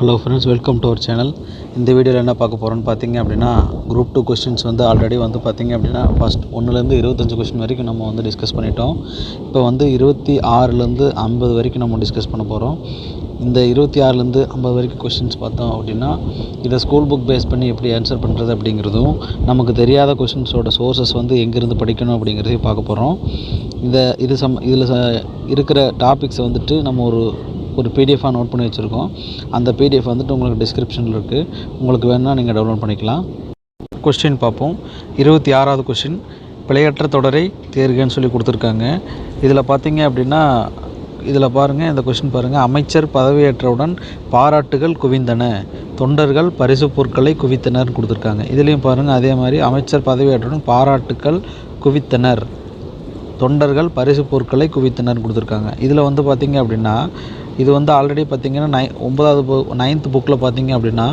Hello friends, welcome to our channel. இந்த வீடியோவில் என்ன பார்க்க போகிறோன்னு பார்த்தீங்க அப்படின்னா, குரூப் 2 கொஸ்டின்ஸ் வந்து ஆல்ரெடி வந்து பார்த்தீங்க அப்படின்னா ஃபஸ்ட் 1லேருந்து 25 கொஸ்டின் வரைக்கும் நம்ம வந்து டிஸ்கஸ் பண்ணிட்டோம். இப்போ வந்து 26லேருந்து 50 வரைக்கும் நம்ம டிஸ்கஸ் பண்ண போகிறோம். இந்த 26லேருந்து 50 வரைக்கும் கொஸ்டின்ஸ் பார்த்தோம் அப்படின்னா, இதை ஸ்கூல் புக் பேஸ் பண்ணி எப்படி ஆன்சர் பண்ணுறது அப்படிங்கிறதும், நமக்கு தெரியாத கொஸ்டின்ஸோட சோர்ஸஸ் வந்து எங்கேருந்து படிக்கணும் அப்படிங்கிறதையும் பார்க்க போகிறோம். இதில் இருக்கிற டாபிக்ஸை வந்துட்டு நம்ம ஒரு பிடிஎஃபாக நோட் பண்ணி வச்சுருக்கோம். அந்த பிடிஎஃப் வந்துட்டு உங்களுக்கு டிஸ்கிரிப்ஷனில் இருக்குது. உங்களுக்கு வேணும்னா நீங்கள் டவுன்லோட் பண்ணிக்கலாம். கொஸ்டின் பார்ப்போம். 26வது கொஸ்டின், பிழையற்ற தொடரை தேர்கன்னு சொல்லி கொடுத்துருக்காங்க. இதில் பார்த்தீங்க அப்படின்னா, இதில் பாருங்கள், இந்த கொஸ்டின் பாருங்கள். அமைச்சர் பதவியேற்றவுடன் பாராட்டுகள் குவிந்தன, தொண்டர்கள் பரிசு பொருட்களை குவித்தனர்னு கொடுத்துருக்காங்க. இதுலேயும் பாருங்கள், அதே மாதிரி அமைச்சர் பதவியேற்றவுடன் பாராட்டுகள் குவித்தனர், தொண்டர்கள் பரிசு பொருட்களை குவித்தனர்னு கொடுத்துருக்காங்க. இதில் வந்து பார்த்திங்க அப்படின்னா, இது வந்து ஆல்ரெடி பார்த்திங்கன்னா 9th புக்கில் பார்த்திங்க அப்படின்னா,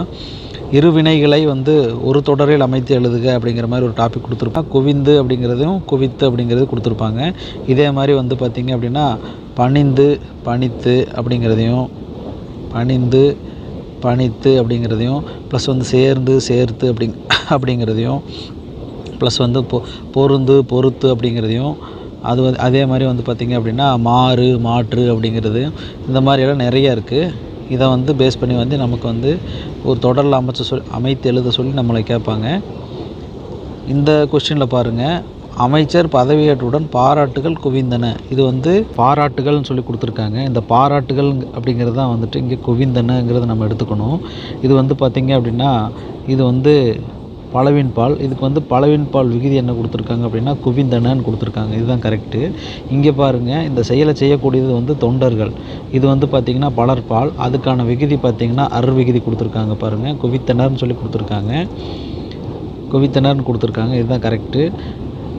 இருவினைகளை வந்து ஒரு தொடரில் அமைத்து எழுதுக அப்படிங்கிற மாதிரி ஒரு டாபிக் கொடுத்துருப்பாங்க. குவிந்து அப்படிங்கிறதையும் குவித்து அப்படிங்கிறது கொடுத்துருப்பாங்க. இதே மாதிரி வந்து பார்த்திங்க அப்படின்னா, பணிந்து பணித்து அப்படிங்கிறதையும், பணிந்து பணித்து அப்படிங்கிறதையும், ப்ளஸ் வந்து சேர்ந்து சேர்த்து அப்படிங்கிறதையும், ப்ளஸ் வந்து பொருந்து பொறுத்து அப்படிங்கிறதையும், அதே மாதிரி வந்து பார்த்திங்க அப்படின்னா மாறு மாற்று அப்படிங்கிறது, இந்த மாதிரியெல்லாம் நிறையா இருக்குது. இதை வந்து பேஸ் பண்ணி வந்து நமக்கு வந்து ஒரு தொடரில் அமைத்து எழுத சொல்லி நம்மளை கேட்பாங்க. இந்த கொஸ்டினில் பாருங்கள், அமைச்சர் பதவியேற்றுடன் பாராட்டுகள் குவிந்தன. இது வந்து பாராட்டுகள்னு சொல்லி கொடுத்துருக்காங்க. இந்த பாராட்டுகள் அப்படிங்கிறது தான் வந்துட்டு இங்கே குவிந்தனங்கிறத நம்ம எடுத்துக்கணும். இது வந்து பார்த்திங்க அப்படின்னா, இது வந்து பலவின்பால். இதுக்கு வந்து பலவின்பால் விகுதி என்ன கொடுத்துருக்காங்க அப்படின்னா குவிந்தனன்னு கொடுத்துருக்காங்க. இதுதான் கரெக்டு. இங்கே பாருங்கள், இந்த செயலை செய்யக்கூடியது வந்து தொண்டர்கள். இது வந்து பார்த்திங்கன்னா பலர்பால். அதுக்கான விகுதி பார்த்திங்கன்னா விகுதி கொடுத்துருக்காங்க. பாருங்கள், குவித்தனர்னு சொல்லி கொடுத்துருக்காங்க. குவித்தனர்னு கொடுத்துருக்காங்க. இதுதான் கரெக்டு.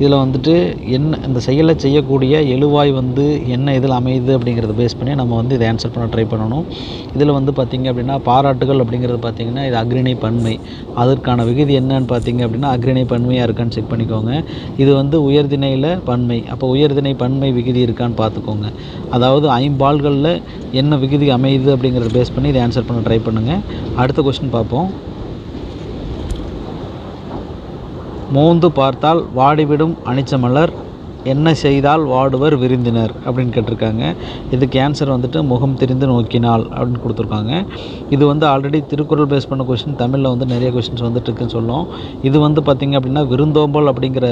இதில் வந்துட்டு என்ன இந்த செயலை செய்யக்கூடிய எழுவாய் வந்து என்ன இதில் அமையுது அப்படிங்கிறத பேஸ் பண்ணி நம்ம வந்து இதை ஆன்சர் பண்ண ட்ரை பண்ணணும். இதில் வந்து பார்த்திங்க அப்படின்னா பாராட்டுகள் அப்படிங்கிறது பார்த்திங்கன்னா இது அக்ரிணை பன்மை. அதற்கான விகுதி என்னன்னு பார்த்திங்க அப்படின்னா அக்ரிணை பன்மையாக இருக்கான்னு செக் பண்ணிக்கோங்க. இது வந்து உயர்திணையில் பன்மை. அப்போ உயர்திணை பன்மை விகுதி இருக்கான்னு பார்த்துக்கோங்க. அதாவது 5 என்ன விகுதி அமையுது அப்படிங்கிறத பேஸ் பண்ணி இதை ஆன்சர் பண்ண ட்ரை பண்ணுங்கள். அடுத்த கொஸ்டின் பார்ப்போம். மோந்து பார்த்தால் வாடிவிடும் அனிச்சமலர், என்ன செய்தால் வாடுவர் விருந்தினர் அப்படின்னு கேட்டிருக்காங்க. இதுக்கு ஆன்சர் வந்துட்டு முகம் தெரிந்து நோக்கினால் அப்படின்னு கொடுத்துருக்காங்க. இது வந்து ஆல்ரெடி திருக்குறள் பேஸ் பண்ண கொஸ்டின். தமிழில் வந்து நிறைய கொஸ்டின்ஸ் வந்துட்டு இருக்குன்னு சொல்லும். இது வந்து பார்த்திங்க அப்படின்னா விருந்தோம்பல் அப்படிங்கிற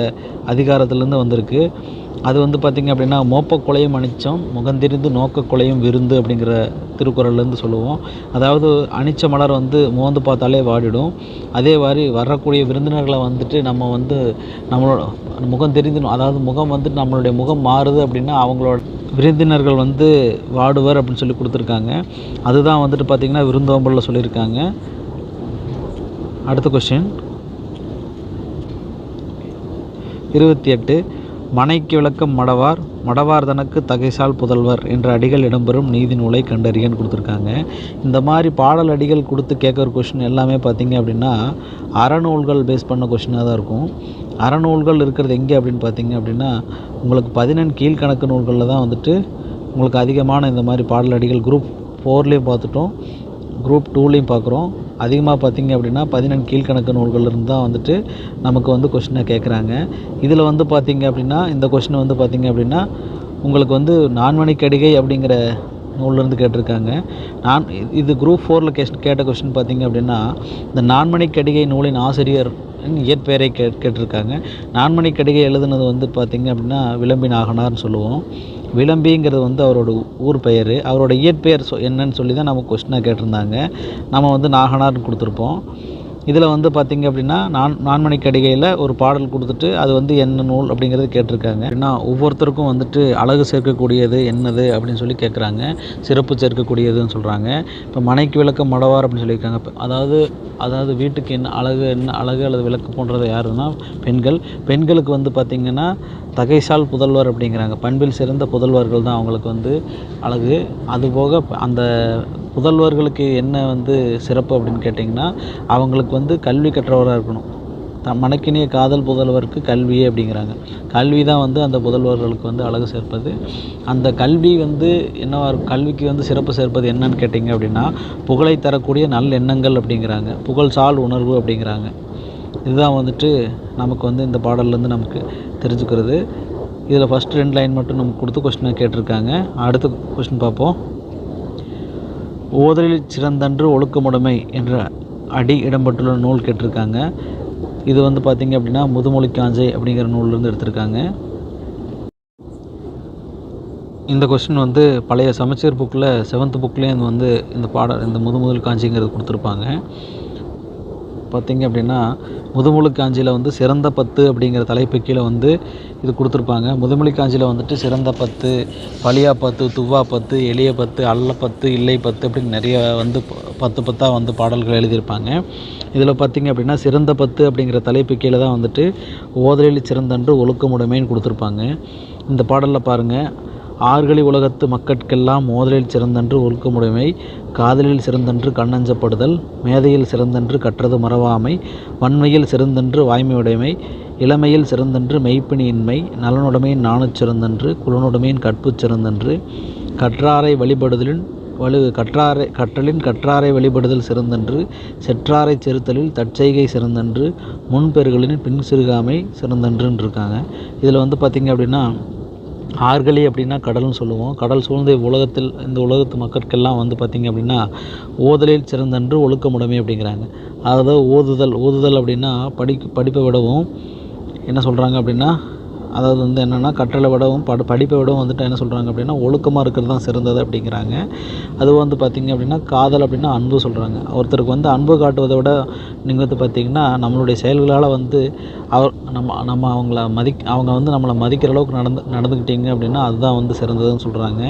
அதிகாரத்துலேருந்து வந்திருக்கு. அது வந்து பார்த்திங்க அப்படின்னா மோப்ப கொலையும் அனிச்சம், முகந்திரிந்து நோக்க கொலையும் விருந்து அப்படிங்கிற திருக்குறள்லேருந்து சொல்லுவோம். அதாவது அனிச்ச மலர் வந்து மோந்து பார்த்தாலே வாடிடும். அதே மாதிரி வரக்கூடிய விருந்தினர்களை வந்துட்டு நம்ம வந்து நம்மளோட முகம் தெரிந்து, அதாவது முகம் வந்து நம்மளுடைய முகம் மாறுது அப்படின்னா அவங்களோட விருந்தினர்கள் வந்து வாடுவர் அப்படின்னு சொல்லி கொடுத்துருக்காங்க. அதுதான் வந்துட்டு பார்த்திங்கன்னா விருந்தோம்பலில் சொல்லியிருக்காங்க. அடுத்த கொஸ்டின் 28, மனைக்கு விளக்கம் மடவார், மடவார் தனக்கு தகைசால் புதல்வர் என்ற அடிகள் இடம்பெறும் நீதி நூலை கண்டறியன்னு கொடுத்துருக்காங்க. இந்த மாதிரி பாடல் அடிகள் கொடுத்து கேட்குற கொஸ்டின் எல்லாமே பார்த்திங்க அப்படின்னா அறநூல்கள் பேஸ் பண்ண கொஸ்டினாக தான் இருக்கும். அறநூல்கள் இருக்கிறது எங்கே அப்படின்னு பார்த்திங்க அப்படின்னா உங்களுக்கு 14 கீழ்கணக்கு நூல்களில் தான் வந்துட்டு உங்களுக்கு அதிகமான இந்த மாதிரி பாடல் அடிகள் குரூப் 4லேயும் பார்த்துட்டோம், குரூப் 2லேயும் பார்க்குறோம். அதிகமாக பார்த்திங்க அப்படின்னா 14 கீழ்கணக்கு நூல்கள்லேருந்து தான் வந்துட்டு நமக்கு வந்து கொஸ்டினை கேட்குறாங்க. இதில் வந்து பார்த்திங்க அப்படின்னா இந்த கொஸ்டின் வந்து பார்த்திங்க அப்படின்னா உங்களுக்கு வந்து நான்மணிக்கடிகை அப்படிங்கிற நூல்லேருந்து கேட்டிருக்காங்க. இது குரூப் 4ல் கேட்ட கொஸ்டின் பார்த்திங்க அப்படின்னா இந்த நான்மணிக்கடிகை நூலின் ஆசிரியர் இயற்பெயரை கேட்டிருக்காங்க. நான்மணிக்கடிகை எழுதுனது வந்து பார்த்திங்க அப்படின்னா விளம்பி நாகனார்னு சொல்லுவோம். விளம்பிங்கிறது வந்து அவரோட ஊர் பெயர். அவரோட இயற்பெயர் என்னன்னு சொல்லி தான் நம்ம கொஸ்டினாக கேட்டிருந்தாங்க. நம்ம வந்து நாகனார்னு கொடுத்துருப்போம். இதில் வந்து பார்த்திங்க அப்படின்னா நான்மணிக்கடிகையில் ஒரு பாடல் கொடுத்துட்டு அது வந்து என்ன நூல் அப்படிங்கிறது கேட்டிருக்காங்க. அப்படின்னா ஒவ்வொருத்தருக்கும் வந்துட்டு அழகு சேர்க்கக்கூடியது என்னது அப்படின்னு சொல்லி கேட்குறாங்க. சிறப்பு சேர்க்கக்கூடியதுன்னு சொல்கிறாங்க. இப்போ மனைக்கு விளக்கம் மடவார் அப்படின்னு சொல்லியிருக்காங்க. அதாவது வீட்டுக்கு என்ன அழகு அல்லது விளக்கு போன்றது யாருன்னா பெண்களுக்கு வந்து பார்த்திங்கன்னா தகைசால் புதல்வர் அப்படிங்கிறாங்க. பண்பில் சிறந்த புதல்வர்கள் தான் அவங்களுக்கு வந்து அழகு. அதுபோக அந்த புதல்வர்களுக்கு என்ன வந்து சிறப்பு அப்படின்னு கேட்டிங்கன்னா அவங்களுக்கு வந்து கல்வி கற்றவராக இருக்கணும். மணக்கினிய காதல் புதல்வருக்கு கல்வியே அப்படிங்கிறாங்க. கல்வி தான் வந்து அந்த புதல்வர்களுக்கு வந்து அழகு சேர்ப்பது. அந்த கல்வி வந்து என்னவா இருக்கும், கல்விக்கு வந்து சிறப்பு சேர்ப்பது என்னன்னு கேட்டிங்க அப்படின்னா, புகழை தரக்கூடிய நல்லெண்ணங்கள் அப்படிங்கிறாங்க, புகழ் சால் உணர்வு அப்படிங்கிறாங்க. இதுதான் வந்துட்டு நமக்கு வந்து இந்த பாடல்லேருந்து நமக்கு தெரிஞ்சுக்கிறது. இதில் ஃபஸ்ட்டு 2 லைன் மட்டும் நமக்கு கொடுத்து கொஸ்டினை கேட்டிருக்காங்க. அடுத்த கொஸ்டின் பார்ப்போம். ஓதலில் சிறந்தன்று ஒழுக்கமுடைமை என்ற அடி இடம்பெற்றுள்ள நூல் கேட்டிருக்காங்க. இது வந்து பார்த்திங்க அப்படின்னா முதுமொழி காஞ்சை அப்படிங்கிற நூல்லேருந்து எடுத்திருக்காங்க. இந்த கொஸ்டின் வந்து பழைய சமச்சீர் புக்கில் 7th புக்லேயும் வந்து இந்த முதுமொழி காஞ்சிங்கிறது கொடுத்துருப்பாங்க. பார்த்திங்க அப்படின்னா முதுமொழி காஞ்சியில் வந்து சிறந்த 10 அப்படிங்கிற தலைப்பு கீழே வந்து இது கொடுத்துருப்பாங்க. முதுமொழி காஞ்சியில் வந்துட்டு சிறந்த 10, பழியா 10, துவா 10, எளிய 10, அல்ல 10, இல்லை 10 அப்படின்னு நிறைய வந்து 10 வந்து பாடல்கள் எழுதியிருப்பாங்க. இதில் பார்த்திங்க அப்படின்னா சிறந்த 10 அப்படிங்கிற தலைப்பு கீழே தான் வந்துட்டு ஓதலில் சிறந்தன்று ஒழுக்கமுடைமைன்னு கொடுத்துருப்பாங்க. இந்த பாடலில் பாருங்கள், ஆறுகளி உலகத்து மக்கட்கெல்லாம் மோதலில் சிறந்தன்று ஒழுக்கமுடைமை, காதலில் சிறந்தன்று கண்ணஞ்சப்படுதல், மேதையில் சிறந்தன்று கற்றது மறவாமை, வன்மையில் சிறந்தன்று வாய்மையுடைமை, இளமையில் சிறந்தன்று மெய்ப்பினியின்மை, நலனுடைமையின் நாணுச் சிறந்தன்று, குலனுடைமையின் கற்புச் சிறந்தன்று, கற்றாரை வழிபடுதலின் கற்றாரை வழிபடுதல் சிறந்தன்று, செற்றாரை செறுத்தலில் தற்செய்கை சிறந்தன்று, முன்பெருகளின் பின் சிறுகாமை சிறந்தன்றுன்னு இருக்காங்க. இதில் வந்து பார்த்திங்க அப்படின்னா ஆறுகளி அப்படின்னா கடல்னு சொல்லுவோம். கடல் சூழ்ந்த இந்த உலகத்து மக்களுக்கெல்லாம் வந்து பார்த்திங்க அப்படின்னா ஓதலில் சிறந்தன்று ஒழுக்கமுடைமை அப்படிங்கிறாங்க. அதாவது ஓதுதல் அப்படின்னா படிப்பை விடவும் என்ன சொல்கிறாங்க அப்படின்னா, அதாவது வந்து என்னென்னா கற்றலை விடவும் படிப்பை விடவும் வந்துட்டு என்ன சொல்கிறாங்க அப்படின்னா ஒழுக்கமாக இருக்கிறது தான் சிறந்தது அப்படிங்கிறாங்க. அது வந்து பார்த்திங்க அப்படின்னா காதல் அப்படின்னா அன்பு சொல்கிறாங்க. ஒருத்தருக்கு வந்து அன்பு காட்டுவதை விட நீங்கள் வந்து பார்த்திங்கன்னா நம்மளுடைய செயல்களால் வந்து நம்ம அவங்க வந்து நம்மளை மதிக்கிற அளவுக்கு நடந்துக்கிட்டீங்க அப்படின்னா அதுதான் வந்து சிறந்ததுன்னு சொல்கிறாங்க.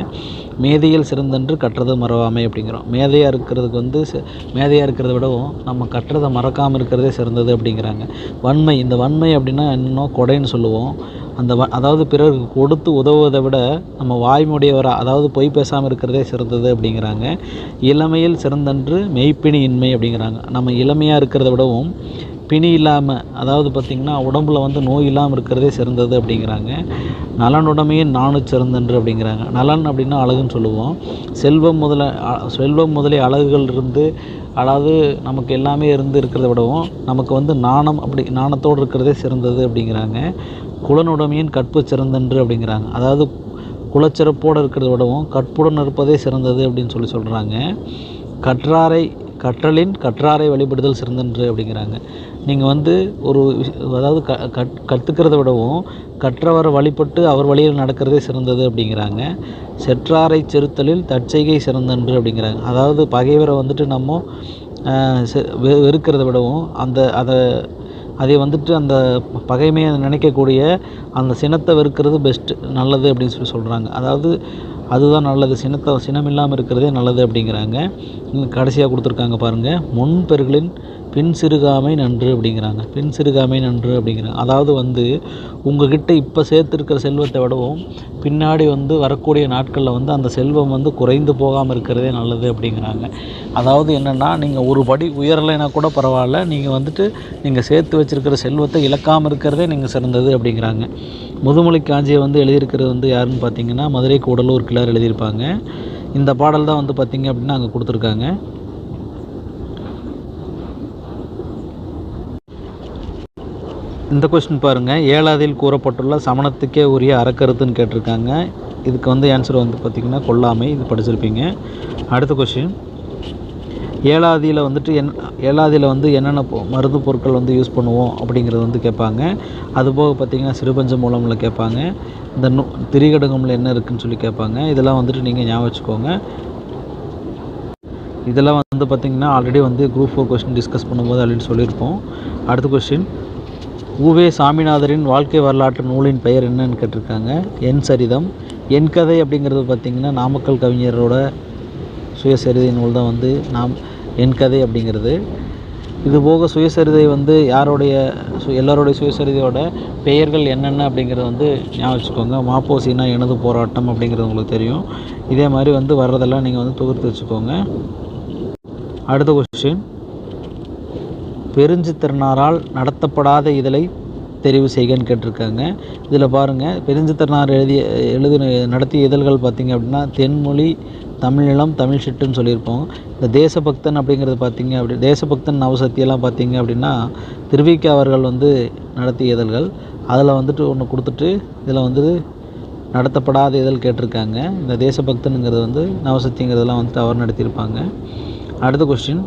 மேதையில் சிறந்தன்று கற்றது மறவாமை அப்படிங்கிறோம். மேதையாக இருக்கிறத விடவும் நம்ம கற்றதை மறக்காமல் இருக்கிறதே சிறந்தது அப்படிங்கிறாங்க. இந்த வன்மை அப்படின்னா இன்னும் கொடைன்னு சொல்லுவோம். அதாவது பிறருக்கு கொடுத்து உதவுவதை விட நம்ம வாய்மொழியவராக, அதாவது பொய் பேசாமல் இருக்கிறதே சிறந்தது அப்படிங்கிறாங்க. இளமையில் சிறந்தன்று மெய்ப்பினி இன்மை அப்படிங்கிறாங்க. நம்ம இளமையாக இருக்கிறத விடவும் பிணி இல்லாமல், அதாவது பார்த்திங்கன்னா உடம்புல வந்து நோய் இல்லாமல் இருக்கிறதே சிறந்தது அப்படிங்கிறாங்க. நலனுடைமையின் நாணுச் சிறந்தன்று அப்படிங்கிறாங்க. நலன் அப்படின்னா அழகுன்னு சொல்லுவோம். செல்வம் முதலே அழகுகள் இருந்து, அதாவது நமக்கு எல்லாமே இருக்கிறத விடவும் நமக்கு வந்து நாணத்தோடு இருக்கிறதே சிறந்தது அப்படிங்கிறாங்க. குலனுடைமையின் கற்பு சிறந்தன்று அப்படிங்கிறாங்க. அதாவது குலச்சிறப்போடு இருக்கிறத விடவும் கற்புடன் இருப்பதே சிறந்தது அப்படின்னு சொல்கிறாங்க. கற்றாரை வழிபடுதல் சிறந்தன்று அப்படிங்கிறாங்க. நீங்கள் வந்து அதாவது கற்றுக்கிறத விடவும் கற்றவரை வழிபட்டு அவர் வழியில் நடக்கிறதே சிறந்தது அப்படிங்கிறாங்க. செற்றாரை செறுத்தலில் தற்செய்கை சிறந்தன்று அப்படிங்கிறாங்க. அதாவது பகைவரை வந்துட்டு நம்ம வெறுக்கிறத விடவும் அதை வந்துட்டு அந்த பகைமையை நினைக்கக்கூடிய அந்த சினத்தை வெறுக்கிறது நல்லது அப்படின்னு சொல்கிறாங்க. அதாவது அதுதான் நல்லது, சினமில்லாமல் இருக்கிறதே நல்லது அப்படிங்கிறாங்க. கடைசியாக கொடுத்துருக்காங்க பாருங்கள், முன்பெருகளின் பின் சிறுகாமை நன்று அப்படிங்கிறாங்க. பின் சிறுகாமை நன்று அப்படிங்கிறாங்க. அதாவது வந்து உங்கள்கிட்ட இப்போ சேர்த்துருக்கிற செல்வத்தை விடவும் பின்னாடி வந்து வரக்கூடிய நாட்களில் வந்து அந்த செல்வம் வந்து குறைந்து போகாமல் இருக்கிறதே நல்லது அப்படிங்கிறாங்க. அதாவது என்னென்னா, நீங்கள் ஒரு படி உயரலைன்னா கூட பரவாயில்ல, நீங்கள் சேர்த்து வச்சுருக்கிற செல்வத்தை இழக்காமல் இருக்கிறதே நீங்கள் சிறந்தது அப்படிங்கிறாங்க. முதுமொழி காஞ்சியை வந்து எழுதியிருக்கிறது வந்து யாருன்னு பார்த்தீங்கன்னா மதுரை கூடலூர் கிளார் எழுதியிருப்பாங்க. இந்த பாடல் தான் வந்து பார்த்திங்க அப்படின்னா அங்கே கொடுத்துருக்காங்க. இந்த கொஸ்டின் பாருங்கள், 7ஆதில் கூறப்பட்டுள்ள சமணத்துக்கே உரிய அறக்கருத்துன்னு கேட்டிருக்காங்க. இதுக்கு வந்து ஆன்சர் வந்து பார்த்திங்கன்னா கொல்லாமை. இது படிச்சிருப்பீங்க. அடுத்த கொஸ்டின், 7ஆதியில் வந்து என்னென்ன மருந்து பொருட்கள் வந்து யூஸ் பண்ணுவோம் அப்படிங்கிறது வந்து கேட்பாங்க. அதுபோக பார்த்திங்கன்னா சிறுபஞ்ச மூலமில் கேட்பாங்க. இந்த திரிகடுகமில் என்ன இருக்குதுன்னு சொல்லி கேட்பாங்க. இதெல்லாம் வந்துட்டு நீங்கள் ஞாபகம் வச்சுக்கோங்க. இதெல்லாம் வந்து பார்த்திங்கன்னா ஆல்ரெடி வந்து குரூப் 4 கொஸ்டின் டிஸ்கஸ் பண்ணும்போது ஆல்ரெடி சொல்லியிருப்போம். அடுத்த கொஸ்டின், உவே சாமிநாதரின் வாழ்க்கை வரலாற்று நூலின் பெயர் என்னன்னு கேட்டிருக்காங்க. என் சரிதம். என் கதை அப்படிங்கிறது பார்த்திங்கன்னா நாமக்கல் கவிஞரோட சுயசரிதை நூல் தான் வந்து என் கதை அப்படிங்கிறது. இதுபோக சுயசரிதை வந்து எல்லாரோடைய சுயசரிதையோட பெயர்கள் என்னென்ன அப்படிங்கிறத வந்து ஞாபகம் வச்சுக்கோங்க. மாப்போசினா எனது போராட்டம் அப்படிங்கிறது உங்களுக்கு தெரியும். இதே மாதிரி வந்து வர்றதெல்லாம் நீங்கள் வந்து தொகுத்து வச்சுக்கோங்க. அடுத்த கொஸ்டின், பெருஞ்சித்திரனாரால் நடத்தப்படாத இதழை தெரிவு செய்கன்னு கேட்டிருக்காங்க. இதில் பாருங்கள், பெருஞ்சித்திரனார் நடத்திய இதழ்கள் பார்த்திங்க அப்படின்னா தென்மொழி, தமிழீழம், தமிழ் சிட்டுன்னு சொல்லியிருப்போம். இந்த தேசபக்தன் அப்படிங்கிறது பார்த்திங்க தேசபக்தன் நவசக்தியெல்லாம் பார்த்திங்க அப்படின்னா திருவிக அவர்கள் நடத்திய இதழ்கள். அதில் ஒன்று கொடுத்துட்டு இதில் நடத்தப்படாத இதழ் கேட்டிருக்காங்க. இந்த தேசபக்தனுங்கிறது நவசக்திங்கிறதெல்லாம் அவர் நடத்தியிருப்பாங்க. அடுத்த கொஸ்டின்,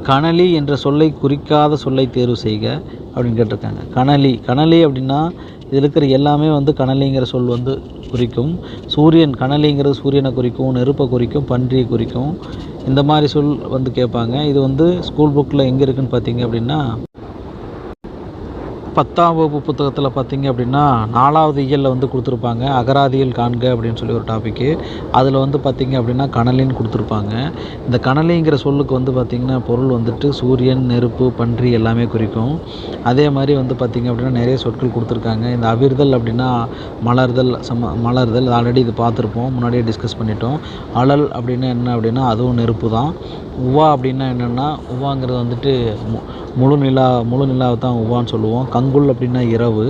கனலி என்ற சொல்லை குறிக்காத சொல்லை தேர்வு செய்க அப்படின்னு கேட்டிருக்காங்க. கனலி அப்படின்னா இதில் இருக்கிற எல்லாமே கனலிங்கிற சொல் குறிக்கும். சூரியன், கனலிங்கிறது சூரியனை குறிக்கும், நெருப்பை குறிக்கும், பன்றியை குறிக்கும். இந்த மாதிரி சொல் கேட்பாங்க. இது ஸ்கூல் புக்கில் எங்கே இருக்குதுன்னு பார்த்தீங்க அப்படின்னா 10ஆம் வகுப்பு புத்தகத்தில் பார்த்திங்க அப்படின்னா 4வது இயலில் கொடுத்துருப்பாங்க. அகராதியில் காண்க அப்படின்னு சொல்லி ஒரு டாப்பிக்கு. அதில் பார்த்திங்க அப்படின்னா கனலின்னு கொடுத்துருப்பாங்க. இந்த கனலிங்கிற சொல்லுக்கு பார்த்திங்கன்னா பொருள் சூரியன், நெருப்பு, பன்றி எல்லாமே குறிக்கும். அதே மாதிரி பார்த்திங்க அப்படின்னா நிறைய சொற்கள் கொடுத்துருக்காங்க. இந்த அவிர்தல் அப்படின்னா மலர்தல் ஆல்ரெடி இது பார்த்துருப்போம், முன்னாடியே டிஸ்கஸ் பண்ணிட்டோம். அழல் அப்படின்னா என்ன அப்படின்னா அதுவும் நெருப்பு தான். உவா அப்படின்னா என்னென்னா, உவாங்கிறது முழு நிலாவை தான் உவான்னு சொல்லுவோம். கங்குல் அப்படின்னா இரவு.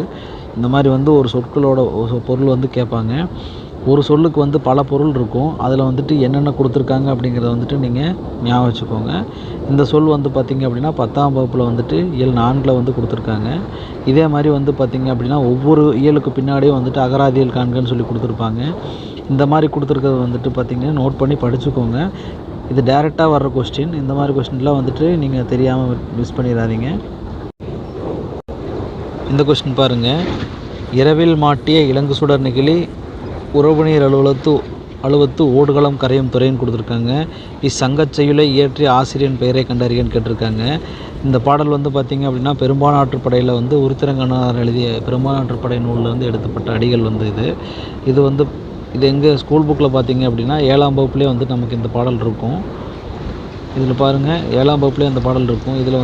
இந்த மாதிரி ஒரு சொற்களோட பொருள் கேட்பாங்க. ஒரு சொல்லுக்கு பல பொருள் இருக்கும். அதில் என்னென்ன கொடுத்துருக்காங்க அப்படிங்கிறத நீங்கள் ஞாபகம் வச்சுக்கோங்க. இந்த சொல் பார்த்திங்க அப்படின்னா 10ஆம் வகுப்பில் இயல் 4ல் கொடுத்துருக்காங்க. இதே மாதிரி பார்த்திங்க அப்படின்னா ஒவ்வொரு இயலுக்கு பின்னாடியும் அகராதியில் காண்கன்னு சொல்லி கொடுத்துருப்பாங்க. இந்த மாதிரி கொடுத்துருக்கிறது பார்த்திங்கன்னா நோட் பண்ணி படிச்சுக்கோங்க. இது டைரெக்டாக வர்ற கொஸ்டின். இந்த மாதிரி கொஸ்டின்லாம் நீங்கள் தெரியாமல் மிஸ் பண்ணிடாதீங்க. இந்த கொஸ்டின் பாருங்கள், இரவில் மாட்டிய இலங்கு சுடர் நெகிழி உறவுநீர் அலுவத்து ஓடுகளம் கரையும் துறைன்னு கொடுத்துருக்காங்க. இச்சங்கச் செய்யுளை இயற்றிய ஆசிரியன் பெயரை கண்டறியன்னு கேட்டிருக்காங்க. இந்த பாடல் பார்த்திங்க அப்படின்னா பெரும்பாலாற்றுப்படையில் உருத்திரங்கண்ணார் எழுதிய பெரும்பாலாற்றுப்படை நூலில் எடுத்தப்பட்ட அடிகள் இது இது எங்கள் ஸ்கூல் புக்கில் பார்த்திங்க அப்படின்னா 7ஆம் வகுப்புலேயே நமக்கு இந்த பாடல் இருக்கும். இதில் பாருங்கள், 7ஆம் வகுப்புலேயே அந்த பாடல் இருக்கும். இதில்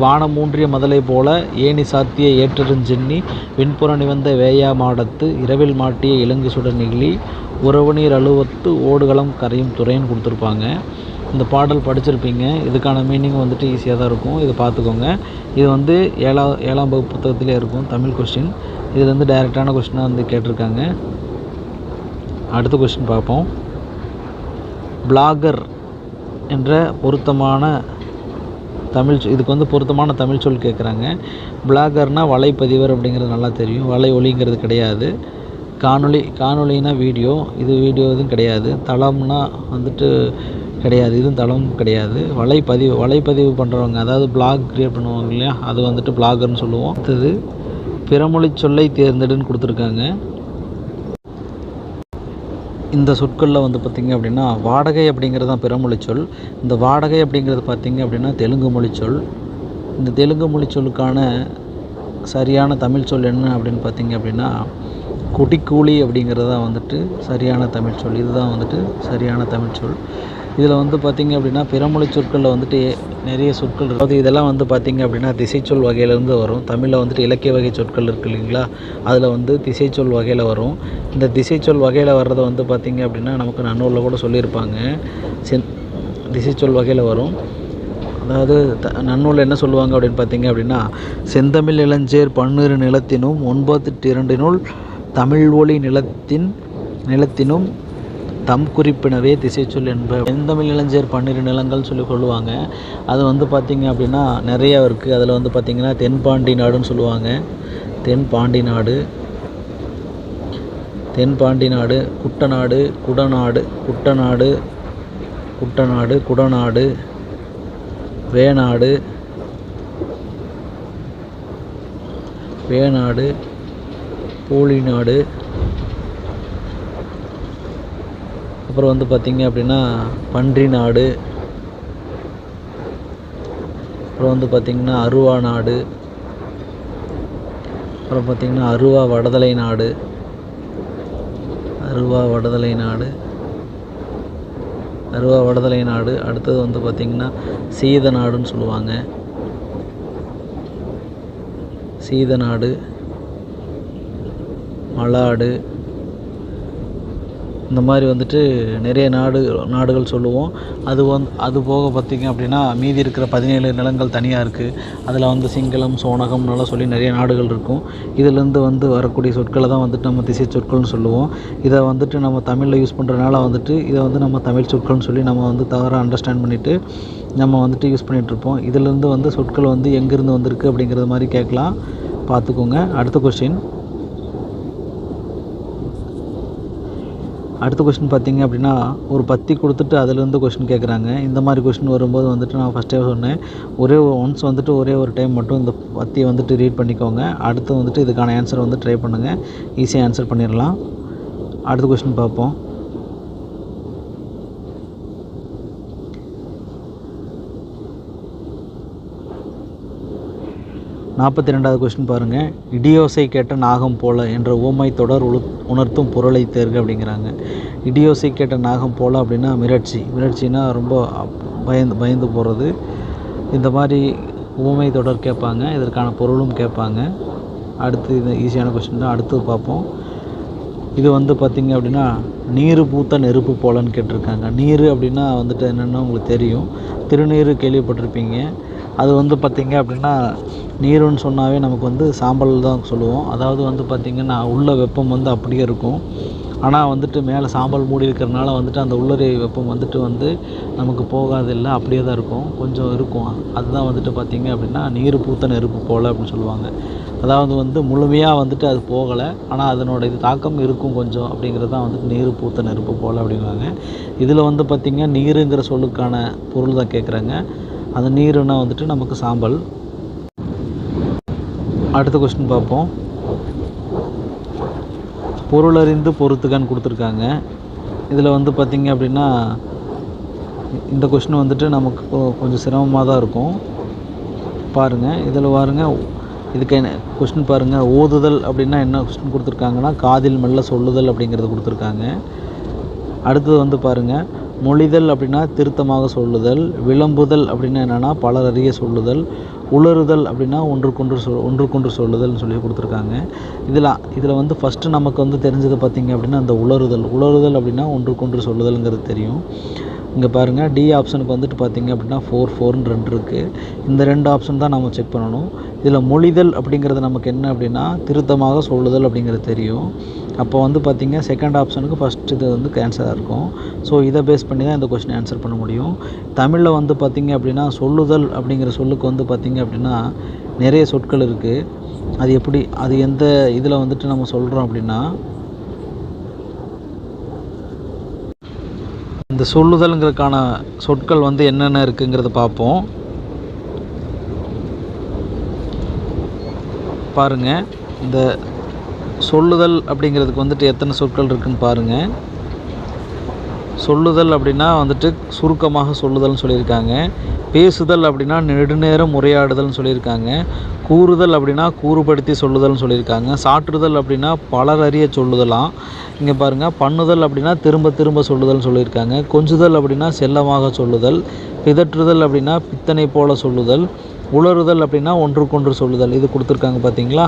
வானம் மூன்றிய மதலை போல ஏணி சாத்திய ஏற்றருஞ்சென்னி வெண்புற நிவந்த வேயா மாடத்து இரவில் மாட்டிய இலங்கு சுடர் நெகிழி உறவுநீர் அலுவத்து ஓடுகளம் கரையும் துறைன்னு கொடுத்துருப்பாங்க. இந்த பாடல் படிச்சிருப்பீங்க. இதுக்கான மீனிங் ஈஸியாக தான் இருக்கும். இதை பார்த்துக்கோங்க. இது 7ஆம் வகுப்பு புத்தகத்திலே இருக்கும், தமிழ் கொஸ்டின். இதில் டைரெக்டான கொஸ்டினாக கேட்டிருக்காங்க. அடுத்த கொஸ்டின் பார்ப்போம். பிளாகர் என்ற பொருத்தமான இதுக்கு பொருத்தமான தமிழ் சொல் கேட்குறாங்க. பிளாகர்னால் வலைப்பதிவர் அப்படிங்கிறது நல்லா தெரியும். வலை ஒலிங்கிறது கிடையாது. காணொலினா வீடியோ, இது வீடியோ எதுவும் கிடையாது. தளம்னா கிடையாது, இதுவும் தளம் கிடையாது. வலைப்பதிவு பண்ணுறவங்க, அதாவது பிளாக் க்ரியேட் பண்ணுவாங்க இல்லையா, அது பிளாகர்னு சொல்லுவோம். அடுத்தது பிறமொழி சொல்லை தேர்ந்தெடுன்னு கொடுத்துருக்காங்க. இந்த சொற்களில் பார்த்திங்க அப்படின்னா வாடகை அப்படிங்கிறது தான் பிறமொழி சொல். இந்த வாடகை அப்படிங்கிறது பார்த்திங்க அப்படின்னா தெலுங்கு மொழி சொல். இந்த தெலுங்கு மொழி சொல்லுக்கான சரியான தமிழ் சொல் என்ன அப்படின்னு பார்த்திங்க அப்படின்னா குடிக்கூலி அப்படிங்கிறது தான் சரியான தமிழ் சொல். இதுதான் சரியான தமிழ் சொல். இதில் பார்த்திங்க அப்படின்னா பிறமொழி சொற்களில் நிறைய சொற்கள் இருக்குது. இதெல்லாம் பார்த்திங்க அப்படின்னா திசைச்சொல் வகையிலேருந்து வரும். தமிழில் இலக்கிய வகை சொற்கள் இருக்குது இல்லைங்களா, அதில் திசைச்சொல் வகையில் வரும். இந்த திசைச்சொல் வகையில் வர்றதை பார்த்திங்க அப்படின்னா நமக்கு நன்னூலில் கூட சொல்லியிருப்பாங்க. திசைச்சொல் வகையில் வரும். அதாவது நன்னூலில் என்ன சொல்லுவாங்க அப்படின்னு பார்த்திங்க அப்படின்னா செந்தமிழ் இளஞ்சேர் பன்னிரு நிலத்தினும் 9 தமிழ் ஒளி நிலத்தினும் தம் குறிப்பினவே திசைச்சொல் என்ப. செந்தமிழ் இளஞ்சேர் 12 நிலங்கள் சொல்லுவாங்க. அது பார்த்திங்க அப்படின்னா நிறையா இருக்குது. அதில் பார்த்திங்கன்னா தென்பாண்டி நாடுன்னு சொல்லுவாங்க. தென்பாண்டி நாடு, குட்டநாடு, குடநாடு, வேநாடு, பூலிநாடு, அப்புறம் பார்த்திங்க அப்படின்னா பன்றி நாடு, அப்புறம் பார்த்திங்கன்னா அருவா நாடு, அப்புறம் பார்த்திங்கன்னா அருவா வடதலை நாடு, அடுத்தது பார்த்திங்கன்னா சீத நாடுன்னு சொல்லுவாங்க. சீத நாடு, மலாடு, இந்த மாதிரி வந்துட்டு நிறைய நாடுகள் சொல்லுவோம். அது போக பார்த்திங்க அப்படின்னா மீதி இருக்கிற 17 நிலங்கள் தனியாக இருக்குது. அதில் வந்து சிங்களம், சோனகம்னெல்லாம் சொல்லி நிறைய நாடுகள் இருக்கும். இதிலேருந்து வந்து வரக்கூடிய சொற்களை தான் வந்துட்டு நம்ம திசை சொற்கள்னு சொல்லுவோம். இதை வந்துட்டு நம்ம தமிழில் யூஸ் பண்ணுறதுனால வந்துட்டு இதை வந்து நம்ம தமிழ் சொற்கள்னு சொல்லி நம்ம வந்து தவறாக அண்டர்ஸ்டாண்ட் பண்ணிவிட்டு நம்ம வந்துட்டு யூஸ் பண்ணிகிட்ருப்போம். இதிலேருந்து வந்து சொற்கள் வந்து எங்கேருந்து வந்திருக்கு அப்படிங்கிறது மாதிரி கேட்கலாம், பார்த்துக்கோங்க. அடுத்த கொஸ்டின் பார்த்திங்க அப்படின்னா ஒரு பத்தி கொடுத்துட்டு அதிலேருந்து கொஸ்டின் கேட்குறாங்க. இந்த மாதிரி கொஸ்டின் வரும்போது வந்துட்டு நான் ஃபஸ்ட்டே சொன்னேன், ஒன்ஸ் வந்துட்டு ஒரே ஒரு டைம் மட்டும் இந்த பத்தியை வந்துட்டு ரீட் பண்ணிக்கோங்க. அடுத்து வந்துட்டு இதுக்கான ஆன்சர் வந்து ட்ரை பண்ணுங்கள், ஈஸியாக ஆன்சர் பண்ணிடலாம். அடுத்த கொஸ்டின் பார்ப்போம். 42வது கொஸ்டின் பாருங்கள். இடியோசை கேட்ட நாகம் போல என்ற உவமை தொடர் உணர்த்தும் பொருளை தேர்க அப்படிங்கிறாங்க. இடியோசை கேட்ட நாகம் போல அப்படின்னா மிரட்சினா ரொம்ப பயந்து போகிறது. இந்த மாதிரி உவமை தொடர் கேட்பாங்க, இதற்கான பொருளும் கேட்பாங்க. அடுத்து இது ஈஸியான கொஸ்டின் தான், அடுத்து பார்ப்போம். இது வந்து பார்த்திங்க அப்படின்னா நீர் பூத்த நெருப்பு போலன்னு கேட்டிருக்காங்க. நீர் அப்படின்னா வந்துட்டு என்னென்னா உங்களுக்கு தெரியும், திருநீர் கேள்விப்பட்டிருப்பீங்க. அது வந்து பார்த்திங்க அப்படின்னா நீருன்னு சொன்னாவே நமக்கு வந்து சாம்பல் தான் சொல்லுவோம். அதாவது வந்து பார்த்திங்கன்னா உள்ள வெப்பம் வந்து அப்படியே இருக்கும், ஆனால் வந்துட்டு மேலே சாம்பல் மூடி இருக்கிறனால வந்துட்டு அந்த உள்ளறை வெப்பம் வந்துட்டு வந்து நமக்கு போகாதில்லை, அப்படியே தான் இருக்கும், கொஞ்சம் இருக்கும். அதுதான் வந்துட்டு பார்த்திங்க அப்படின்னா நீர் பூத்த நெருப்பு போல் அப்படின்னு சொல்லுவாங்க. அதாவது வந்து முழுமையாக வந்துட்டு அது போகலை, ஆனால் அதனோட இது தாக்கம் இருக்கும் கொஞ்சம், அப்படிங்கிறது தான் வந்துட்டு நீர் பூத்த நெருப்பு போல் அப்படிங்கிறாங்க. இதில் வந்து பார்த்திங்க நீருங்கிற சொல்லுக்கான பொருள் தான் கேட்குறாங்க. அந்த நீருன்னா வந்துட்டு நமக்கு சாம்பல். அடுத்த கொஸ்டின் பார்ப்போம். பொருளறிந்து பொறுத்துக்கான்னு கொடுத்துருக்காங்க. இதில் வந்து பார்த்திங்க அப்படின்னா இந்த கொஸ்டின் வந்துட்டு நமக்கு கொஞ்சம் சிரமமாக தான் இருக்கும். பாருங்கள், இதில் பாருங்கள், இதுக்கு என்ன கொஸ்டின் பாருங்கள். ஓதுதல் அப்படின்னா என்ன கொஸ்டின் கொடுத்துருக்காங்கன்னா காதில் மெல்ல சொல்லுதல் அப்படிங்கிறது கொடுத்துருக்காங்க. அடுத்தது வந்து பாருங்கள், மொழிதல் அப்படின்னா திருத்தமாக சொல்லுதல், விளம்புதல் அப்படின்னா என்னென்னா பலர் அறிய சொல்லுதல், உளறுதல் அப்படின்னா ஒன்றுக்கொன்று சொல்லுதல்னு சொல்லி கொடுத்துருக்காங்க. இதில் வந்து ஃபஸ்ட்டு நமக்கு வந்து தெரிஞ்சது பார்த்திங்க அப்படின்னா அந்த உளறுதல் அப்படின்னா ஒன்றுக்கொன்று சொல்லுதல்ங்கிறது தெரியும். இங்கே பாருங்கள், டி ஆப்ஷனுக்கு வந்துட்டு பார்த்திங்க அப்படின்னா 4 2 இருக்குது. இந்த 2 ஆப்ஷன் தான் நம்ம செக் பண்ணணும். இதில் மொழிதல் அப்படிங்கிறது நமக்கு என்ன அப்படின்னா திருத்தமாக சொல்லுதல் அப்படிங்கிறது தெரியும். அப்போ வந்து பார்த்திங்க செகண்ட் ஆப்ஷனுக்கு ஃபஸ்ட் இது வந்து கேன்சராக இருக்கும். ஸோ இதை பேஸ் பண்ணி தான் இந்த கொஸ்டின் ஆன்சர் பண்ண முடியும். தமிழில் வந்து பார்த்திங்க அப்படின்னா சொல்லுதல் அப்படிங்கிற சொல்லுக்கு வந்து பார்த்திங்க அப்படின்னா நிறைய சொற்கள் இருக்குது. அது எந்த இதில் வந்துட்டு நம்ம சொல்கிறோம் அப்படின்னா இந்த சொல்லுதல்ங்கிறதுக்கான சொற்கள் வந்து என்னென்ன இருக்குங்கிறத பார்ப்போம். பாருங்கள், இந்த சொல்லுதல் அப்படிங்கிறதுக்கு வந்துட்டு எத்தனை சொற்கள் இருக்குதுன்னு பாருங்கள். சொல்லுதல் அப்படின்னா வந்துட்டு சுருக்கமாக சொல்லுதல்னு சொல்லியிருக்காங்க. பேசுதல் அப்படின்னா நெடுநேரம் உரையாடுதல்னு சொல்லியிருக்காங்க. கூறுதல் அப்படின்னா கூறுபடுத்தி சொல்லுதல்னு சொல்லியிருக்காங்க. சாற்றுதல் அப்படின்னா பலர் அறிய சொல்லுதலாம். இங்கே பாருங்கள், பண்ணுதல் அப்படின்னா திரும்ப திரும்ப சொல்லுதல்னு சொல்லியிருக்காங்க. கொஞ்சுதல் அப்படின்னா செல்லமாக சொல்லுதல். பிதற்றுதல் அப்படின்னா பித்தனை போல சொல்லுதல். உளறுதல் அப்படின்னா ஒன்றுக்கொன்று சொல்லுதல், இது கொடுத்துருக்காங்க பார்த்தீங்களா.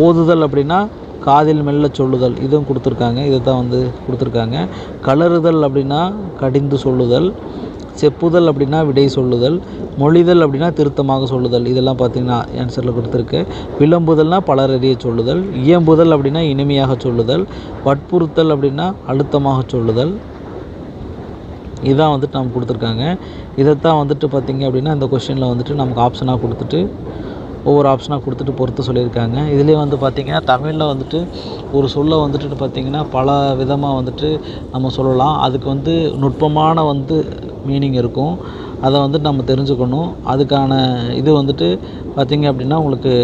ஓதுதல் அப்படின்னா காதில் மெல்ல சொல்லுதல், இதுவும் கொடுத்துருக்காங்க, இதை தான் வந்து கொடுத்துருக்காங்க. கலறுதல் அப்படின்னா கடிந்து சொல்லுதல். செப்புதல் அப்படின்னா விடை சொல்லுதல். மொழிதல் அப்படின்னா திருத்தமாக சொல்லுதல், இதெல்லாம் பார்த்திங்கன்னா ஆன்சரில் கொடுத்துருக்கு. விளம்புதல்னா பலர் அறிய சொல்லுதல். இயம்புதல் அப்படின்னா இனிமையாக சொல்லுதல். வற்புறுத்தல் அப்படின்னா அழுத்தமாக சொல்லுதல். இதான் வந்துட்டு நமக்கு கொடுத்துருக்காங்க. இதைத்தான் வந்துட்டு பார்த்திங்க அப்படின்னா இந்த கொஸ்டினில் வந்துட்டு நமக்கு ஆப்ஷனாக கொடுத்துட்டு ஒவ்வொரு ஆப்ஷனாக கொடுத்துட்டு பொறுத்து சொல்லியிருக்காங்க. இதுலேயே வந்து பார்த்திங்கன்னா தமிழில் வந்துட்டு ஒரு சொல்லை வந்துட்டு பார்த்திங்கன்னா பல விதமாக வந்துட்டு நம்ம சொல்லலாம். அதுக்கு வந்து நுட்பமான வந்து மீனிங் இருக்கும், அதை வந்துட்டு நம்ம தெரிஞ்சுக்கணும். அதுக்கான இது வந்துட்டு பார்த்திங்க அப்படின்னா உங்களுக்கு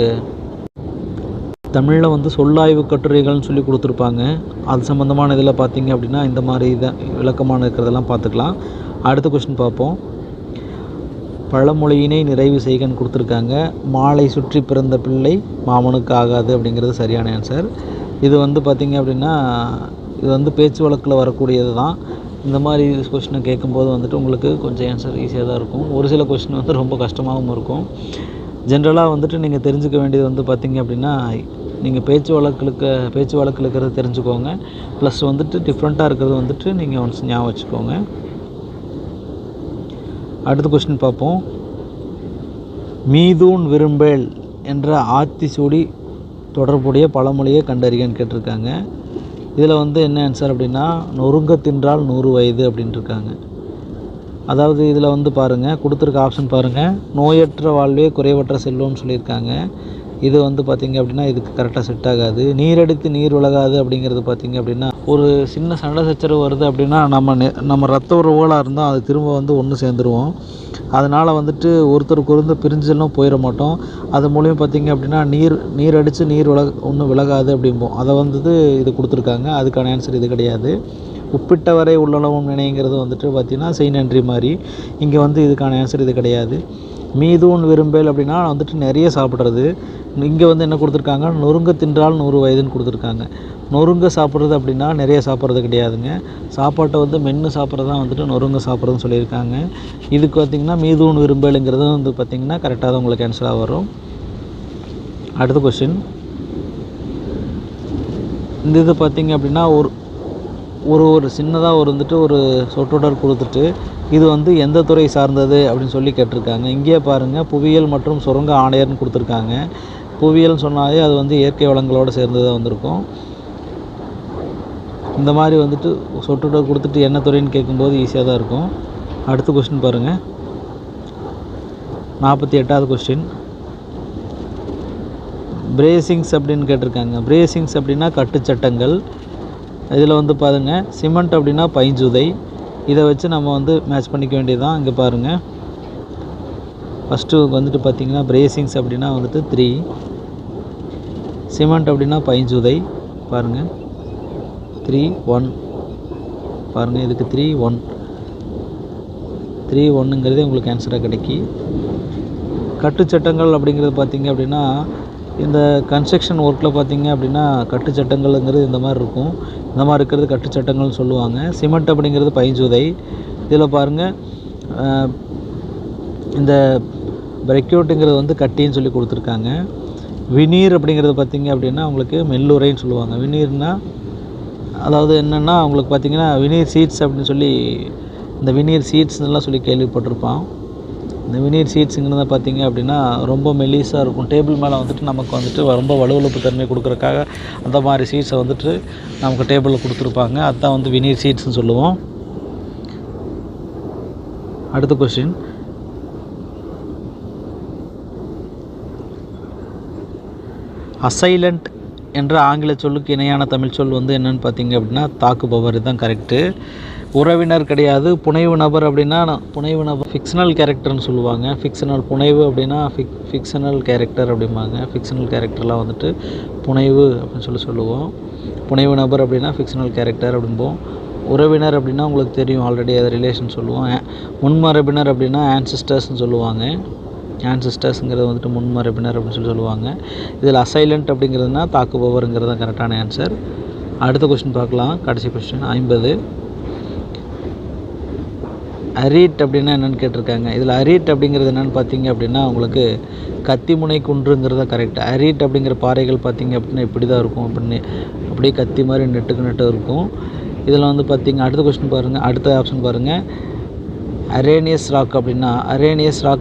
தமிழில் வந்து சொல்லாய்வு கட்டுரைகள்னு சொல்லி கொடுத்துருப்பாங்க. அது சம்மந்தமான இதில் பார்த்திங்க அப்படின்னா இந்த மாதிரி இதை விளக்கமான இருக்கிறதெல்லாம் பார்த்துக்கலாம். அடுத்த கொஸ்டின் பார்ப்போம். பழமொழியினை நிறைவு செய்கன்னு கொடுத்துருக்காங்க. மாலை சுற்றி பிறந்த பிள்ளை மாமனுக்கு ஆகாது அப்படிங்கிறது சரியான ஆன்சர். இது வந்து பார்த்திங்க அப்படின்னா இது வந்து பேச்சு வழக்கில் வரக்கூடியது தான். இந்த மாதிரி கொஸ்டினை கேட்கும்போது வந்துட்டு உங்களுக்கு கொஞ்சம் ஆன்சர் ஈஸியாக தான் இருக்கும். ஒரு சில கொஸ்டின் வந்து ரொம்ப கஷ்டமாகவும் இருக்கும். ஜென்ரலாக வந்துட்டு நீங்கள் தெரிஞ்சுக்க வேண்டியது வந்து பார்த்திங்க அப்படின்னா நீங்கள் பேச்சு வழக்கில் இருக்கிறது தெரிஞ்சுக்கோங்க. ப்ளஸ் வந்துட்டு டிஃப்ரெண்ட்டாக இருக்கிறது வந்துட்டு நீங்கள் ஒன்ஸ் ஞாபகம் வச்சுக்கோங்க. அடுத்த கொஸ்டின் பார்ப்போம். மீதூன் விரும்பேல் என்ற ஆத்திசூடி தொடர்புடைய பழமொழியை கண்டறியன்னு கேட்டிருக்காங்க. இதில் வந்து என்ன ஆன்சர் அப்படின்னா, நொறுங்க தின்றால் 100 வயது அப்படின்ட்டு இருக்காங்க. அதாவது இதில் வந்து பாருங்கள், கொடுத்துருக்க ஆப்ஷன் பாருங்கள். நோயற்ற வாழ்வே குறைவற்ற செல்வம்னு சொல்லியிருக்காங்க. இது வந்து பார்த்திங்க அப்படின்னா இதுக்கு கரெக்டாக செட் ஆகாது. நீரடித்து நீர் விலகாது அப்படிங்கிறது பார்த்திங்க அப்படின்னா, ஒரு சின்ன சண்டை சச்சரவு வருது அப்படின்னா நம்ம ரத்த உறவுகளாக இருந்தால் அது திரும்ப வந்து ஒன்று சேர்ந்துருவோம். அதனால் வந்துட்டு ஒருத்தருக்கு பிரிஞ்செல்லாம் போயிட மாட்டோம். அது மூலியம் பார்த்திங்க அப்படின்னா நீர் அடித்து நீர் ஒன்றும் விலகாது அப்படிம்போம். அதை வந்து இது கொடுத்துருக்காங்க. அதுக்கான ஆன்சர் இது கிடையாது. உப்பிட்டவரை உள்ளளவும் நினைங்கிறது வந்துட்டு பார்த்திங்கன்னா செய் நன்றி மாதிரி. இங்கே வந்து இதுக்கான ஆன்சர் இது கிடையாது. மீதூன் விரும்பேல் அப்படின்னா வந்துட்டு நிறைய சாப்பிட்றது. இங்கே வந்து என்ன கொடுத்துருக்காங்க, நொறுங்க தின்றால் 100 வயதுன்னு கொடுத்துருக்காங்க. நொறுங்க சாப்பிட்றது அப்படின்னா நிறைய சாப்பிட்றது கிடையாதுங்க. சாப்பாட்டை வந்து மென்று சாப்பிட்றது தான் வந்துட்டு நொறுங்க சாப்பிட்றதுன்னு சொல்லியிருக்காங்க. இதுக்கு பார்த்திங்கன்னா மீதூன் விரும்பேலுங்கிறது வந்து பார்த்திங்கன்னா கரெக்டாக தான் உங்களுக்கு ஆன்சராக வரும். அடுத்த கொஸ்டின். இந்த இது பார்த்திங்க அப்படின்னா ஒரு சின்னதாக வந்துட்டு ஒரு சொற்றொடர் கொடுத்துட்டு இது வந்து எந்த துறை சார்ந்தது அப்படின்னு சொல்லி கேட்டிருக்காங்க. இங்கே பாருங்கள், புவியியல் மற்றும் சுரங்க ஆணையர்னு கொடுத்துருக்காங்க. புவியியல்னு சொன்னாலே அது வந்து இயற்கை வளங்களோடு சேர்ந்ததாக வந்திருக்கும். இந்த மாதிரி வந்துட்டு சொற்றொடர் கொடுத்துட்டு என்ன துறைன்னு கேட்கும்போது ஈஸியாக தான் இருக்கும். அடுத்த கொஸ்டின் பாருங்கள், 48வது கொஸ்டின். பிரேசிங்ஸ் அப்படின்னு கேட்டிருக்காங்க. பிரேசிங்ஸ் அப்படின்னா கட்டுச்சட்டங்கள். இதில் வந்து பாருங்கள், சிமெண்ட் அப்படின்னா பைஞ்சுதை. இதை வச்சு நம்ம வந்து மேட்ச் பண்ணிக்க வேண்டியதுதான். இங்கே பாருங்கள், ஃபஸ்ட்டு வந்துட்டு பார்த்திங்கன்னா பிரேசிங்ஸ் அப்படின்னா வந்துட்டு 3, சிமெண்ட் அப்படின்னா பைஞ்சுதை. பாருங்கள் 3 1 பாருங்கள், இதுக்கு 3 1ங்கிறதே உங்களுக்கு ஆன்சராக கிடைக்கி. கட்டுச்சட்டங்கள் அப்படிங்கிறது பார்த்திங்க அப்படின்னா இந்த கன்ஸ்ட்ரக்ஷன் ஒர்க்கில் பார்த்திங்க அப்படின்னா கட்டுச்சட்டங்கள்ங்கிறது இந்த மாதிரி இருக்கும். இந்த மாதிரி இருக்கிறது கட்டுச்சட்டங்கள்னு சொல்லுவாங்க. சிமெண்ட் அப்படிங்கிறது பைஞ்சுதை. இதில் பாருங்கள், இந்த பிரெக்யூட்டுங்கிறது வந்து கட்டின்னு சொல்லி கொடுத்துருக்காங்க. வினீர் அப்படிங்கிறது பார்த்திங்க அப்படின்னா உங்களுக்கு மெல்லுரைன்னு சொல்லுவாங்க. வினீர்னால் அதாவது என்னென்னா உங்களுக்கு பார்த்திங்கன்னா வினீர் சீட்ஸ் அப்படின்னு சொல்லி, இந்த வினீர் சீட்ஸ்லாம் சொல்லி கேள்விப்பட்டிருப்பான். இந்த வினீர் சீட்ஸுங்கிறத பார்த்திங்க அப்படின்னா ரொம்ப மெலிசாக இருக்கும். டேபிள் மேலே வந்துட்டு நமக்கு வந்துட்டு ரொம்ப வலுவழுப்பு தன்மை கொடுக்குறக்காக அந்த மாதிரி சீட்ஸை வந்துட்டு நமக்கு டேபிளில் கொடுத்துருப்பாங்க. அதுதான் வந்து வினீர் சீட்ஸ்னு சொல்லுவோம். அடுத்த கொஸ்டின். அசைலண்ட் என்ற ஆங்கில சொல்லுக்கு இணையான தமிழ் சொல் வந்து என்னென்னு பார்த்திங்க அப்படின்னா தாக்குபவர். இதுதான் கரெக்டு. உறவினர் கிடையாது. புனைவு நபர் அப்படின்னா புனைவு நபர் ஃபிக்ஷனல் கேரக்டர்னு சொல்லுவாங்க. ஃபிக்ஷனல் புனைவு அப்படின்னா ஃபிக்ஷனல் கேரக்டர் அப்படிம்பாங்க. ஃபிக்ஷனல் கேரக்டர்லாம் வந்துட்டு புனைவு அப்படின்னு சொல்லுவோம். புனைவு நபர் அப்படின்னா ஃபிக்ஷனல் கேரக்டர் அப்படிம்போம். உறவினர் அப்படின்னா உங்களுக்கு தெரியும் ஆல்ரெடி, அது ரிலேஷன் சொல்லுவோம். முன்மரபினர் அப்படின்னா ஆன்சிஸ்டர்ஸ்னு சொல்லுவாங்க. ஆன்சிஸ்டர்ஸுங்கிறது வந்துட்டு முன்மரபினர் அப்படின்னு சொல்லுவாங்க. இதில் அசைலண்ட் அப்படிங்கிறதுனா தாக்குபவருங்கிறது தான் கரெக்டான ஆன்சர். அடுத்த கொஸ்டின் பார்க்கலாம். கடைசி கொஸ்டின் 50. அரீட் அப்படின்னா என்னென்னு கேட்டிருக்காங்க. இதில் அரீட் அப்படிங்கிறது என்னென்னு பார்த்தீங்க அப்படின்னா உங்களுக்கு கத்திமுனை குன்றுங்கிறத கரெக்ட். அரீட் அப்படிங்கிற பாறைகள் பார்த்திங்க அப்படின்னா இப்படி தான் இருக்கும். அப்படியே கத்தி மாதிரி நெட்டு இருக்கும். இதில் வந்து பார்த்திங்க அடுத்த கொஸ்டின் பாருங்கள். அடுத்த ஆப்ஷன் பாருங்கள். அரேனியஸ் ராக்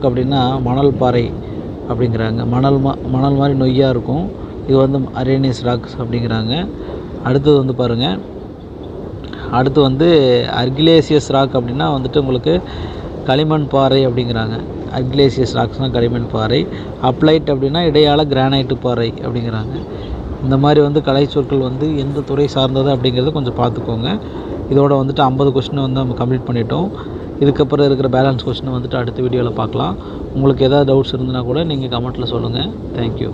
அப்படின்னா மணல் பாறை அப்படிங்கிறாங்க. மணல் மாதிரி நொய்யாக இருக்கும். இது வந்து அரேனியஸ் ராக்ஸ் அப்படிங்கிறாங்க. அடுத்தது வந்து பாருங்கள், அடுத்து வந்து அர்கிலேசியஸ் ராக் அப்படின்னா வந்துட்டு உங்களுக்கு களிமண் பாறை அப்படிங்கிறாங்க. அர்கிலேசியஸ் ராக்ஸ்னால் களிமண் பாறை. அப்ளைட் அப்படின்னா இடையால கிரானைட்டு பாறை அப்படிங்கிறாங்க. இந்த மாதிரி வந்து கலை சொற்கள் வந்து எந்த துறை சார்ந்தது அப்படிங்கிறத கொஞ்சம் பார்த்துக்கோங்க. இதோட வந்துட்டு 50 கொஸ்டினை வந்து நம்ம கம்ப்ளீட் பண்ணிட்டோம். இதுக்கப்புறம் இருக்கிற பேலன்ஸ் கொஸ்டினை வந்துட்டு அடுத்த வீடியோவில் பார்க்கலாம். உங்களுக்கு எதாவது டவுட்ஸ் இருந்ததுன்னா கூட நீங்கள் கமெண்ட்டில் சொல்லுங்கள். தேங்க்யூ.